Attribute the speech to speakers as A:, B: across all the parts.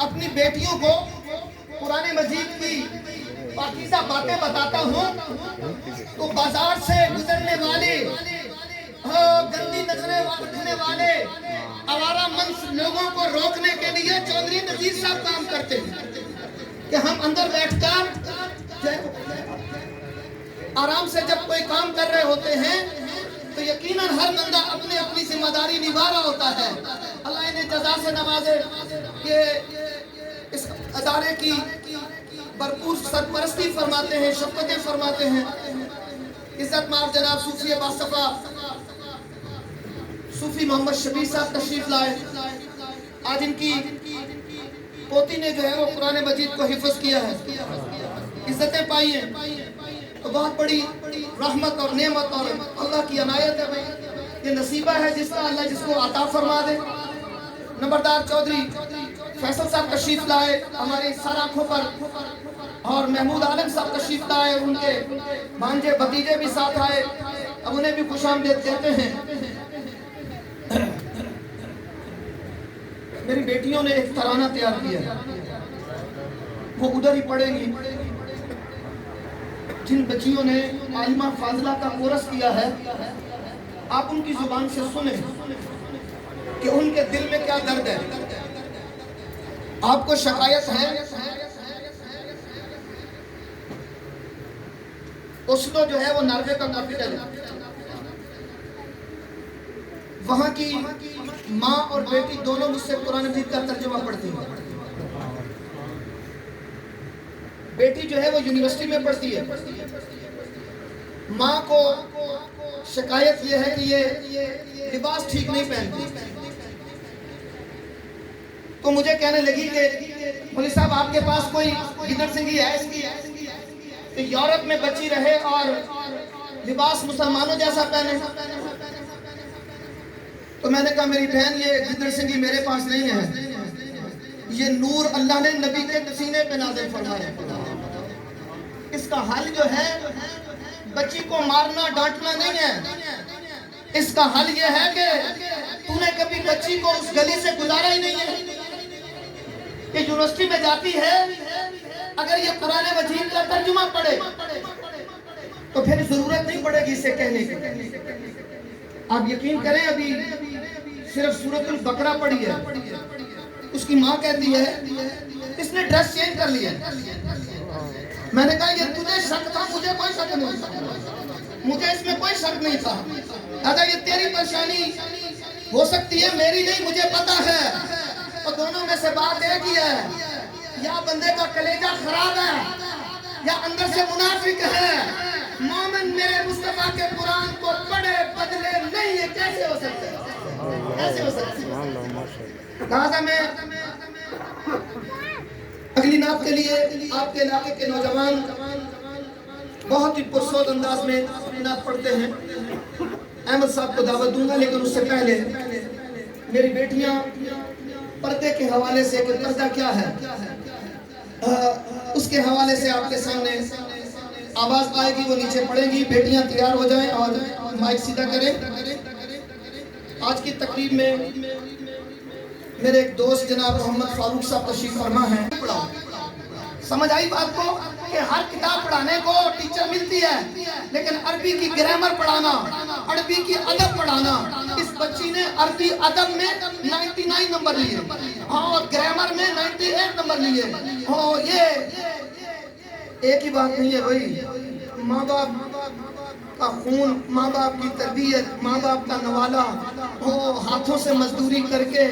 A: اپنی بیٹیوں کو قرآن مجید کی پاکیزہ باتیں بتاتا ہوں تو بازار سے گزرنے والے گندی نظریں رکھنے والے آوارہ منش لوگوں کو روکنے کے لیے چودھری نذیر صاحب کام کرتے ہیں کہ ہم اندر بیٹھ کر آرام سے جب کوئی کام کر رہے ہوتے ہیں تو یقیناً ہر بندہ اپنی اپنی ذمہ داری نبھا رہا ہوتا ہے. اللہ انہیں جزا سے نوازے کہ اس ادارے کی بھرپور سرپرستی فرماتے ہیں, شفقتیں فرماتے ہیں. عزت مآب جناب صوفی باصفا صوفی محمد شبیر صاحب تشریف لائے. آج ان کی پوتی نے جو ہے وہ قرآن مجید کو حفظ کیا ہے, عزتیں پائی ہیں, تو بہت بڑی رحمت اور نعمت اور اللہ کی عنایت ہے بھائی. یہ نصیبہ ہے جس کا اللہ جس کو عطا فرما دے. نمبردار چودھری فیصل صاحب تشریف لائے ہماری سر آنکھوں پر, اور محمود عالم صاحب تشریف لائے, ان کے بھانجے بھتیجے بھی ساتھ آئے. اب انہیں بھی خوش آمدید کہتے ہیں. میری بیٹیوں نے ایک ترانہ تیار کیا ہے, وہ ادھر ہی پڑھیں گی. جن بچیوں نے عالمہ فاضلہ کا کورس کیا ہے, آپ ان کی زبان سے سنیں کہ ان کے دل میں کیا درد ہے. آپ کو شکایت ہے اوسلو جو ہے وہ ناروے کا کیپٹل ہے, وہاں کی ماں اور بیٹی دونوں مجھ سے قرآن مجید کا ترجمہ پڑھتی ہیں. بیٹی جو ہے وہ یونیورسٹی میں پڑھتی ہے. ماں کو شکایت یہ ہے کہ یہ لباس ٹھیک نہیں پہنتی, تو مجھے کہنے لگی کہ مولوی صاحب آپ کے پاس کوئی گدڑ سنگھی ہے اس کی کہ یورپ میں بچی رہے اور لباس مسلمانوں جیسا پہنے. تو میں نے کہا میری بہن یہ گدڑ سنگھی میرے پاس نہیں ہے, یہ نور اللہ نے نبی کے سینے پہ نازل فرمایا. اس کا حل جو ہے بچی کو مارنا ڈانٹنا نہیں ہے, اس کا حل یہ ہے کہ تو نے کبھی بچی کو اس گلی سے گزارا ہی نہیں ہے کہ یونیورسٹی میں جاتی ہے, اگر یہ قرآن مجید کا ترجمہ پڑھے تو پھر ضرورت نہیں پڑے گی اسے کہنے کی. آپ یقین کریں ابھی صرف سورۃ البقرہ پڑھی ہے, اس کی ماں کہتی ہے اس نے ڈریس چینج کر لیا. میں نے کہا یہ تجھے شک تھا, مجھے کوئی شک نہیں تھا, مجھے اس میں کوئی شک نہیں تھا. دادا یہ تیری پریشانی ہو سکتی ہے, میری نہیں, مجھے پتا ہے. اور دونوں میں سے بات ایک ہی ہے, یا بندے کا کلیجہ خراب ہے یا اندر سے منافق ہے. مومن میرے مصطفیٰ کے قرآن کو پڑھے بدلے نہیں, یہ کیسے ہو سکتا ہے, کیسے ہو سکتا ہے. لہذا میں اگلی نعت کے لیے آپ کے علاقے کے نوجوان بہت ہی پرسود انداز میں نعت پڑھتے ہیں. احمد صاحب کو دعوت دوں گا, لیکن اس سے پہلے میری بیٹیاں پردے کے حوالے سے کہ پردہ کیا ہے اس کے حوالے سے آپ کے سامنے آواز آئے گی, وہ نیچے پڑھیں گی. بیٹیاں تیار ہو جائیں اور مائک سیدھا کریں. آج کی تقریب میں میرے ایک دوست جناب محمد فاروق صاحب تشریف فرما ہیں. سمجھ آئی بات کو کہ ہر کتاب پڑھانے کو ٹیچر ملتی ہے, لیکن عربی کی گرامر پڑھانا, عربی کی ادب پڑھانا, اس بچی نے عربی ادب میں 99 نمبر لیے اور گرامر میں 98 نمبر لیے. یہ ایک ہی بات نہیں ہے بھائی, ماں باپ کا خون, ماں باپ کی تربیت, ماں باپ کا نوالا, ہاتھوں سے مزدوری کر کے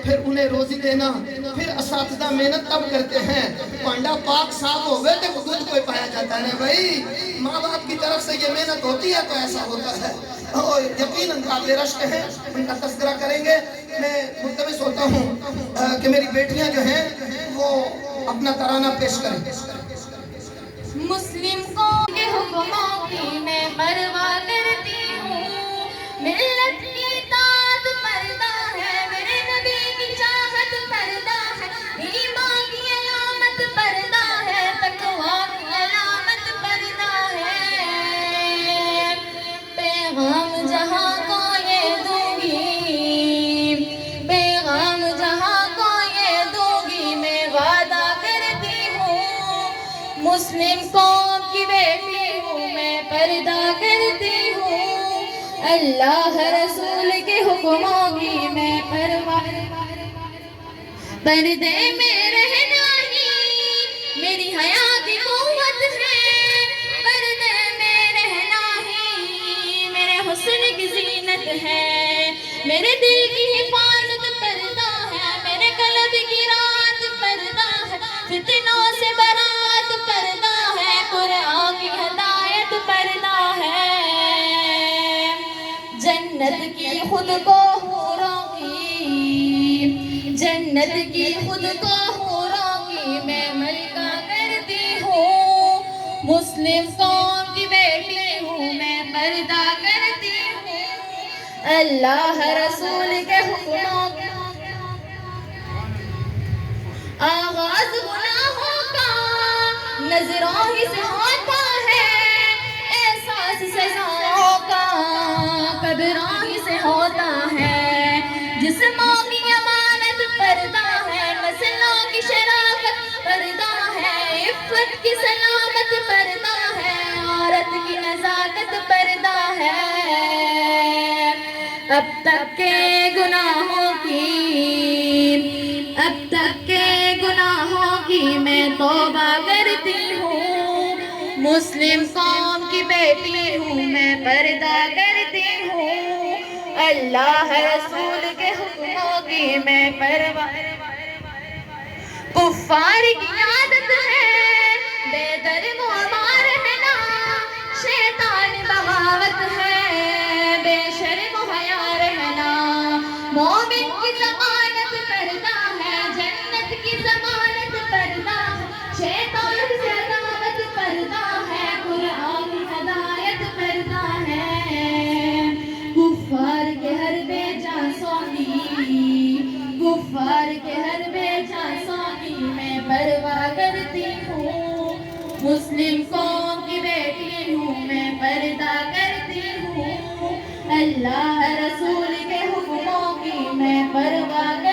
A: پھر انہیں روزی دینا, پھر اساتذہ محنت تب کرتے ہیں پانڈا پاک صاف ہوئے تو دودھ کوئی پایا جاتا ہے بھائی. ماں باپ کی طرف سے یہ محنت ہوتی ہے تو ایسا ہوتا ہے. یقیناً قابل رشک ہیں, ان کا تذکرہ کریں گے. میں ملتمس ہوتا ہوں کہ میری بیٹیاں جو ہیں وہ اپنا ترانہ پیش کریں.
B: مسلم قوم کے حکموں کی میں پرواہ کرتی ہوں, ملت کی اطاعت پردہ ہے, میرے نبی کی چاہت پردہ ہے, ایمان کی علامت پردہ ہے, تقویٰ کی علامت پردہ ہے. پیغام جہاں کو یہ دوں گی, پیغام جہاں کو یہ دوں گی, میں مسلم قوم کی بیٹی ہوں میں پردہ کرتی ہوں اللہ رسول کے حکموں کی میں پرواہ پردے میں رہنا ہی میری حیا کی قوت ہے پردے میں رہنا ہی میرے حسن کی زینت ہے میرے دل کی حفاظت پردہ ہے میرے قلب کی رات پردہ ہے فتنوں سے برات پردہ ہے قرآن کی ہدایت پردہ ہے جنت کی خود کو حوروں کی جنت کی خود کو حوروں کی میں ملکہ کرتی ہوں مسلم قوم کی بیٹی ہوں میں پردہ کرتی ہوں اللہ رسول کے حکموں کا آغاز گناہوں کا نظروں ہی سے ہوتا ہے احساس سزاؤں کا قبروں ہی سے ہوتا ہے جسموں کی امانت پردہ ہے مسلوں کی شرافت پردہ ہے عفت کی سلامت پردہ ہے عورت کی نزاکت پردہ ہے اب تک کے گناہوں کی میں توبہ کرتی ہوں مسلم قوم کی بیٹی ہوں میں پردہ کرتی ہوں اللہ رسول کے حکموں کی میں پرواہ کفار کی عادت ہے بے درم و مار رہنا شیطان بغاوت ہے بے شرم و حیا رہنا مومن کی ضمانت پردہ ہے جنت کی ضمانت پردہ ہے شیطان سے عداوت پردہ ہے قرآن کی ہدایت پردہ ہے کفار کے ہر بے جانسوں کی میں پرواہ کرتی ہوں مسلم قوم کی بیٹی ہوں میں پردہ کرتی ہوں اللہ رسول کے حکموں کی میں پرواہ کرتی ہوں